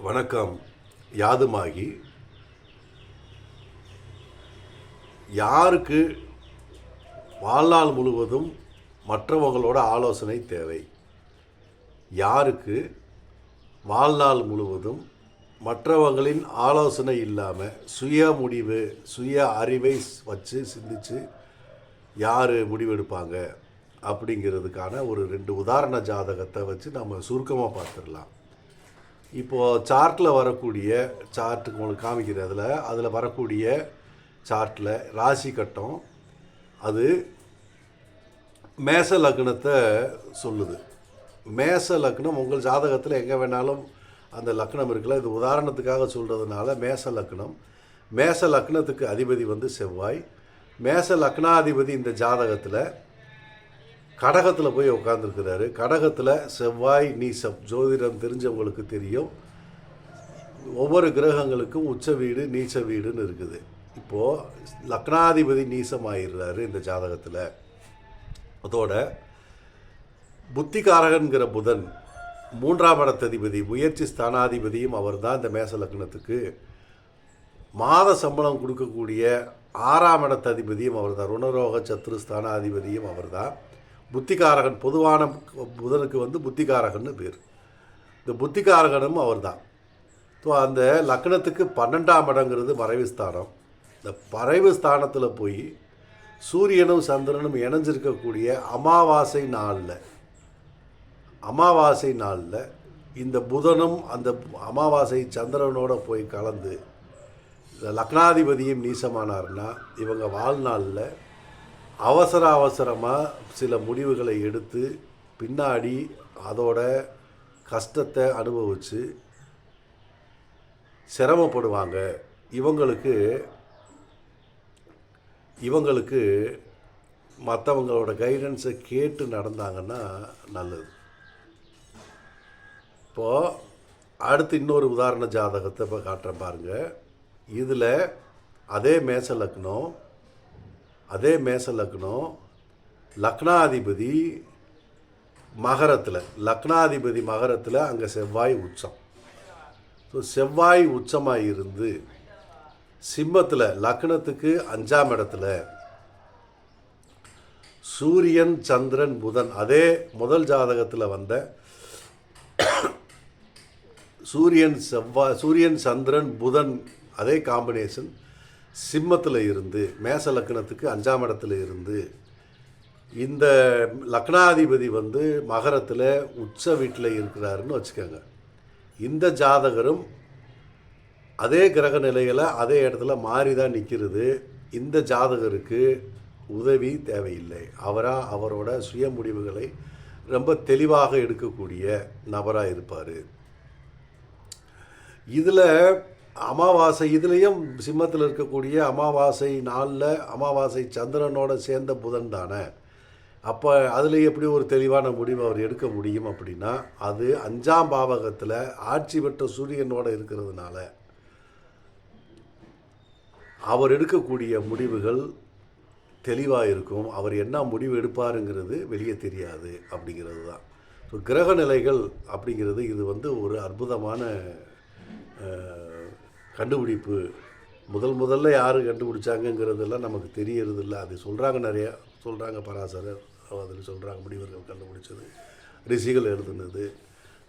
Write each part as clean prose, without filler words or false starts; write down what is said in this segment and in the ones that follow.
வணக்கம். யாதுமாகி யாருக்கு வாழ்நாள் முழுவதும் மற்றவங்களோட ஆலோசனை தேவை? யாருக்கு வாழ்நாள் முழுவதும் மற்றவங்களின் ஆலோசனை இல்லாமல் சுய முடிவு, சுய அறிவை வச்சு சிந்தித்து யார் முடிவெடுப்பாங்க அப்படிங்கிறதுக்கான ஒரு 2 உதாரண ஜாதகத்தை வச்சு நம்ம சுருக்கமாக பார்த்துடலாம். இப்போது சார்ட்டில் வரக்கூடிய சார்ட்டுக்கு உங்களுக்கு காமிக்கிறதுல அதில் வரக்கூடிய சார்ட்டில் ராசி கட்டம் அது மேச லக்னத்தை சொல்லுது. மேச லக்னம் உங்கள் ஜாதகத்தில் எங்கே வேணாலும் அந்த லக்னம் இருக்குல்ல, இது உதாரணத்துக்காக சொல்கிறதுனால மேச லக்னத்துக்கு அதிபதி செவ்வாய். மேச லக்னாதிபதி இந்த ஜாதகத்தில் கடகத்தில் போய் உட்காந்துருக்கிறாரு. கடகத்தில் செவ்வாய் நீசம். ஜோதிடம் தெரிஞ்சவங்களுக்கு தெரியும், ஒவ்வொரு கிரகங்களுக்கும் உச்ச வீடு நீச்ச வீடுன்னு இருக்குது. இப்போது லக்னாதிபதி நீசம் ஆயிடுறாரு இந்த ஜாதகத்தில். அதோட புத்திகாரகன்கிற புதன் 3ஆம் இடத்ததிபதி, முயற்சி ஸ்தானாதிபதியும் அவர் தான் இந்த மேச லக்னத்துக்கு. மாத சம்பளம் கொடுக்கக்கூடிய 6ஆம் இடத்ததிபதியும் அவர் தான். ருணரோக சத்ரு ஸ்தானாதிபதியும் அவர் தான். புத்திகாரகன், பொதுவான புதனுக்கு புத்திகாரகன்னு பேர். இந்த புத்திகாரகனும் அவர் தான். ஸோ அந்த லக்னத்துக்கு 12ஆம் இடங்கிறது மறைவு ஸ்தானம். இந்த மறைவு ஸ்தானத்தில் போய் சூரியனும் சந்திரனும் இணைஞ்சிருக்கக்கூடிய அமாவாசை நாளில் இந்த புதனும் அந்த அமாவாசை சந்திரனோட போய் கலந்து லக்னாதிபதியும் நீசமானார்னா இவங்க வாழ்நாளில் அவசரமாக சில முடிவுகளை எடுத்து பின்னாடி அதோட கஷ்டத்தை அனுபவித்து சிரமப்படுவாங்க. இவங்களுக்கு மற்றவங்களோட கைடன்ஸை கேட்டு நடந்தாங்கன்னா நல்லது. இப்போது அடுத்து இன்னொரு உதாரண ஜாதகத்தை இப்போ காட்டுறேன் பாருங்கள். இதில் அதே மேச லக்னம் லக்னாதிபதி மகரத்தில் அங்கே செவ்வாய் உச்சம். ஸோ செவ்வாய் உச்சமாக இருந்து சிம்மத்தில் லக்னத்துக்கு 5ஆம் இடத்துல சூரியன் சந்திரன் புதன், அதே முதல் ஜாதகத்தில் வந்த சூரியன் சந்திரன் புதன் அதே காம்பினேஷன் சிம்மத்தில் இருந்து மேச லக்னத்துக்கு 5ஆம் இடத்துல இருந்து இந்த லக்னாதிபதி மகரத்தில் உச்ச வீட்டில் இருக்கிறாருன்னு வச்சுக்கோங்க. இந்த ஜாதகரும் அதே கிரக நிலையில் அதே இடத்துல மாறி தான் நிற்கிறது. இந்த ஜாதகருக்கு உதவி தேவையில்லை. அவரோட சுய முடிவுகளை ரொம்ப தெளிவாக எடுக்கக்கூடிய நபராக இருப்பார். இதில் அமாவாசை, இதுலேயும் சிம்மத்தில் இருக்கக்கூடிய அமாவாசை நாளில் அமாவாசை சந்திரனோட சேர்ந்த புதன் தானே. அப்போ அதில் எப்படி ஒரு தெளிவான முடிவு அவர் எடுக்க முடியும் அப்படின்னா, அது 5ஆம் பாவகத்தில் ஆட்சி பெற்ற சூரியனோடு இருக்கிறதுனால அவர் எடுக்கக்கூடிய முடிவுகள் தெளிவாக இருக்கும். அவர் என்ன முடிவு எடுப்பாருங்கிறது வெளியே தெரியாது அப்படிங்கிறது தான். ஸோ கிரக நிலைகள் அப்படிங்கிறது இது ஒரு அற்புதமான கண்டுபிடிப்பு. முதல்ல யார் கண்டுபிடிச்சாங்கங்கிறதெல்லாம் நமக்கு தெரியறதில்ல. அது நிறையா சொல்கிறாங்க. பராசரர் அதில் சொல்கிறாங்க, முனிவர்கள் கண்டுபிடிச்சது, ரிஷிகள் எழுதுனது,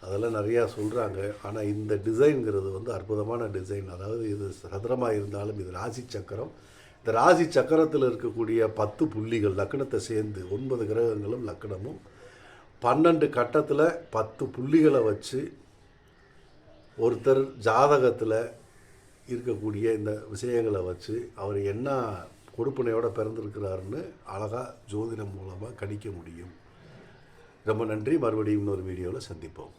அதெல்லாம் நிறையா சொல்கிறாங்க. ஆனால் இந்த டிசைன்கிறது அற்புதமான டிசைன். அதாவது இது சதுரமாக இருந்தாலும் இது ராசி சக்கரம். இந்த ராசி சக்கரத்தில் இருக்கக்கூடிய 10 புள்ளிகள் லக்னத்தை சேர்ந்து 9 கிரகங்களும் லக்னமும் 12 கட்டத்தில் 10 புள்ளிகளை வச்சு ஒருத்தர் ஜாதகத்தில் இருக்கக்கூடிய இந்த விஷயங்களை வச்சு அவர் என்ன கொடுப்பனையோடு பிறந்திருக்கிறாருன்னு அழகாக ஜோதிடம் மூலமாக கணிக்க முடியும். ரொம்ப நன்றி. மறுபடியும் இன்னொரு வீடியோவில் சந்திப்போம்.